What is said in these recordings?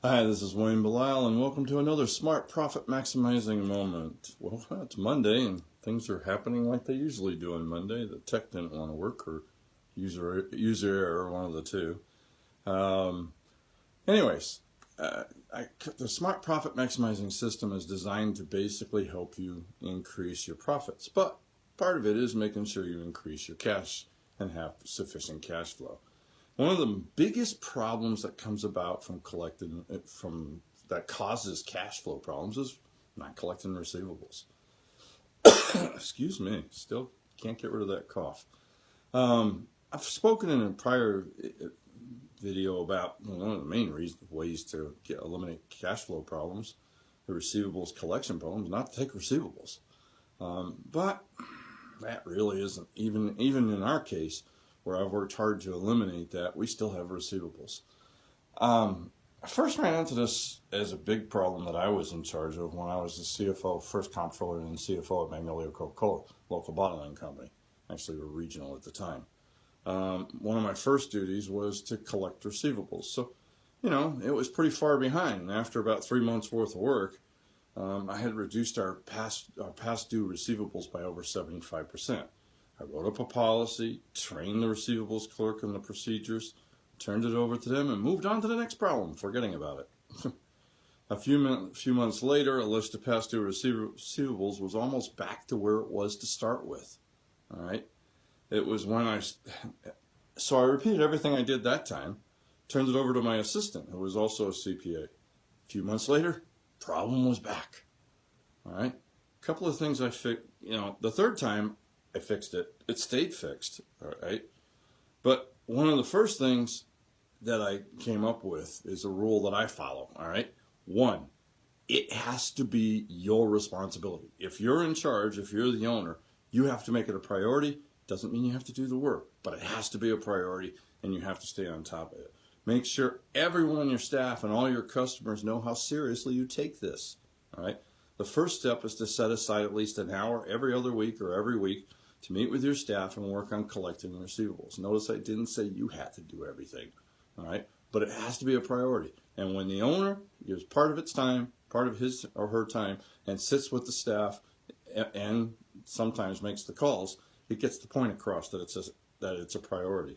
Hi, this is Wayne Belisle, and welcome to another Smart Profit Maximizing Moment. Well, it's Monday, and things are happening like they usually do on Monday. The tech didn't want to work, or user error, one of the two. Anyways, the Smart Profit Maximizing System is designed to basically help you increase your profits, but part of it is making sure you increase your cash and have sufficient cash flow. One of the biggest problems that comes about from that causes cash flow problems is not collecting receivables. Excuse me, still can't get rid of that cough. I've spoken in a prior video about one of the main ways to eliminate cash flow problems, the receivables collection problems, not to take receivables. But that really isn't, even in our case, where I've worked hard to eliminate that, we still have receivables. I first ran into this as a big problem that I was in charge of when I was the CFO, first comptroller and CFO at Magnolia Coca-Cola, local bottling company. Actually, we were regional at the time. One of my first duties was to collect receivables. So, it was pretty far behind. And after about 3 months worth of work, I had reduced our past due receivables by over 75%. I wrote up a policy, trained the receivables clerk in the procedures, turned it over to them, and moved on to the next problem, forgetting about it. A few months later, a list of past due receivables was almost back to where it was to start with. All right? It was when so I repeated everything I did that time, turned it over to my assistant, who was also a CPA. A few months later, problem was back. All right? A couple of things I fixed. The third time, I fixed it. It stayed fixed, all right? But one of the first things that I came up with is a rule that I follow, all right? One, it has to be your responsibility. If you're in charge, if you're the owner, you have to make it a priority. Doesn't mean you have to do the work, but it has to be a priority, and you have to stay on top of it. Make sure everyone on your staff and all your customers know how seriously you take this, all right? The first step is to set aside at least an hour every other week or every week to meet with your staff and work on collecting receivables. Notice I didn't say you had to do everything, all right? But it has to be a priority. And when the owner gives part of its time, part of his or her time, and sits with the staff and sometimes makes the calls, it gets the point across that it's a priority,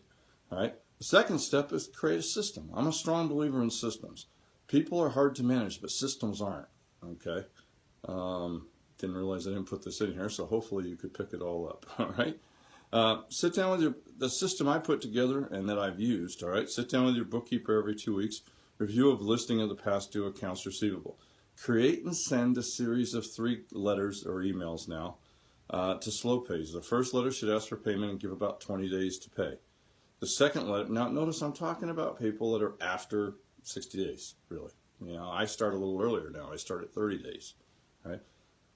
all right? The second step is to create a system. I'm a strong believer in systems. People are hard to manage, but systems aren't, okay? Didn't realize I didn't put this in here, so hopefully you could pick it all up, all right? Sit down with the system I put together and that I've used, all right? Sit down with your bookkeeper every 2 weeks, review a listing of the past due accounts receivable. Create and send a series of 3 letters or emails now to slow pays. The first letter should ask for payment and give about 20 days to pay. The second letter, now notice I'm talking about people that are after 60 days, really. I start a little earlier now. I start at 30 days, right?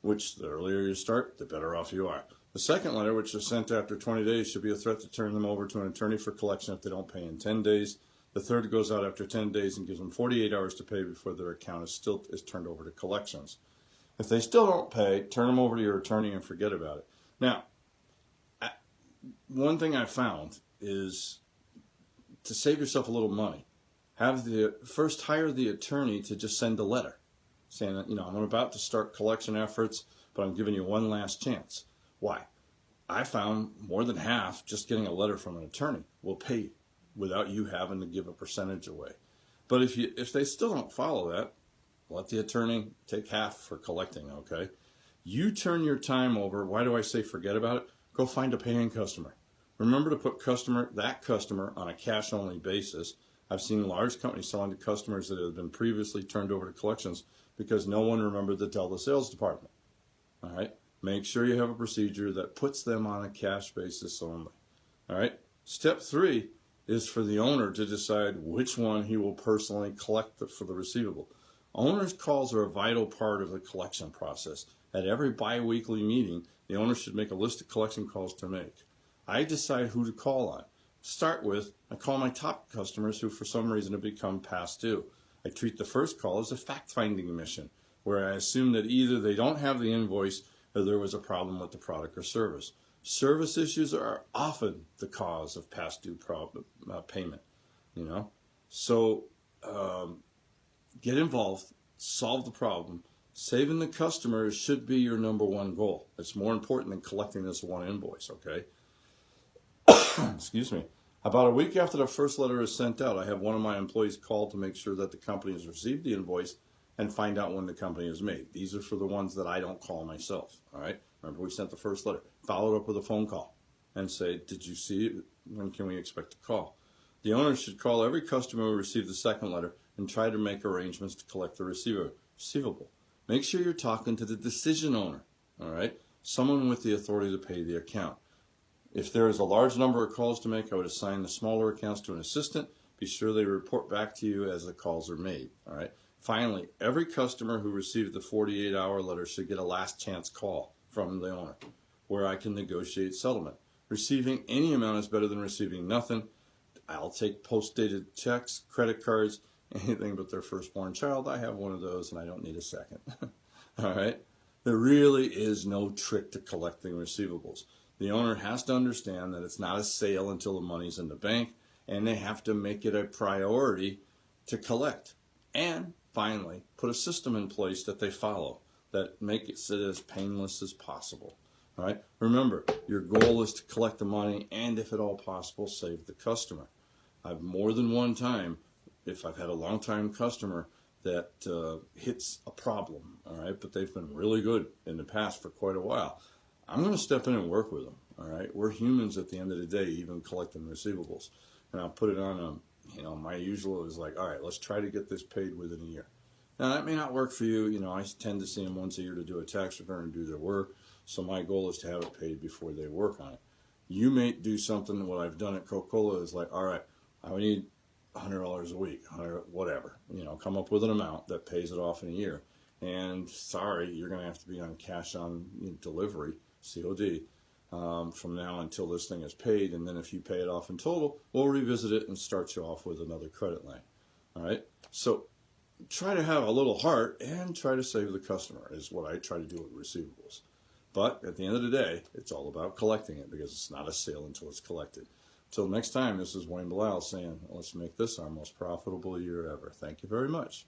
Which the earlier you start, the better off you are. The second letter, which is sent after 20 days, should be a threat to turn them over to an attorney for collection if they don't pay in 10 days. The third goes out after 10 days and gives them 48 hours to pay before their account is turned over to collections. If they still don't pay, turn them over to your attorney and forget about it. Now, one thing I found is to save yourself a little money, hire the attorney to just send a letter saying that, I'm about to start collection efforts, but I'm giving you one last chance. Why? I found more than half just getting a letter from an attorney will pay you without you having to give a percentage away. But if they still don't follow that, let the attorney take half for collecting, okay? You turn your time over. Why do I say forget about it? Go find a paying customer. Remember to put that customer on a cash-only basis. I've seen large companies selling to customers that have been previously turned over to collections because no one remembered to tell the sales department. All right? Make sure you have a procedure that puts them on a cash basis only. All right? Step 3 is for the owner to decide which one he will personally collect for the receivable. Owner's calls are a vital part of the collection process. At every bi-weekly meeting, the owner should make a list of collection calls to make. I decide who to call on. To start with, I call my top customers who for some reason have become past due. I treat the first call as a fact-finding mission, where I assume that either they don't have the invoice or there was a problem with the product or service. Service issues are often the cause of past due payment, So get involved, solve the problem. Saving the customer should be your number one goal. It's more important than collecting this one invoice, okay? Excuse me. About a week after the first letter is sent out, I have one of my employees call to make sure that the company has received the invoice and find out when the company is made. These are for the ones that I don't call myself, all right? Remember, we sent the first letter. Followed up with a phone call and say, did you see it? When can we expect a call? The owner should call every customer who received the second letter and try to make arrangements to collect the receivable. Make sure you're talking to the decision owner, all right? Someone with the authority to pay the account. If there is a large number of calls to make, I would assign the smaller accounts to an assistant. Be sure they report back to you as the calls are made, all right? Finally, every customer who received the 48-hour letter should get a last chance call from the owner where I can negotiate settlement. Receiving any amount is better than receiving nothing. I'll take post-dated checks, credit cards, anything but their firstborn child. I have one of those and I don't need a second. All right? There really is no trick to collecting receivables. The owner has to understand that it's not a sale until the money's in the bank, and they have to make it a priority to collect. And finally, put a system in place that they follow that makes it as painless as possible. All right? Remember, your goal is to collect the money and, if at all possible, save the customer. I've more than one time, if I've had a long-time customer that hits a problem, all right, but they've been really good in the past for quite a while, I'm going to step in and work with them, all right? We're humans at the end of the day, even collecting receivables. And I'll put it on my usual is like, all right, let's try to get this paid within a year. Now, that may not work for you. I tend to see them once a year to do a tax return and do their work. So my goal is to have it paid before they work on it. You may do something, what I've done at Coca-Cola is like, all right, I need $100 a week, whatever. Come up with an amount that pays it off in a year. And sorry, you're going to have to be on cash on delivery, COD, from now until this thing is paid. And then if you pay it off in total, we'll revisit it and start you off with another credit line. All right? So try to have a little heart and try to save the customer is what I try to do with receivables. But at the end of the day, it's all about collecting it because it's not a sale until it's collected. Until next time, this is Wayne Bilal saying, let's make this our most profitable year ever. Thank you very much.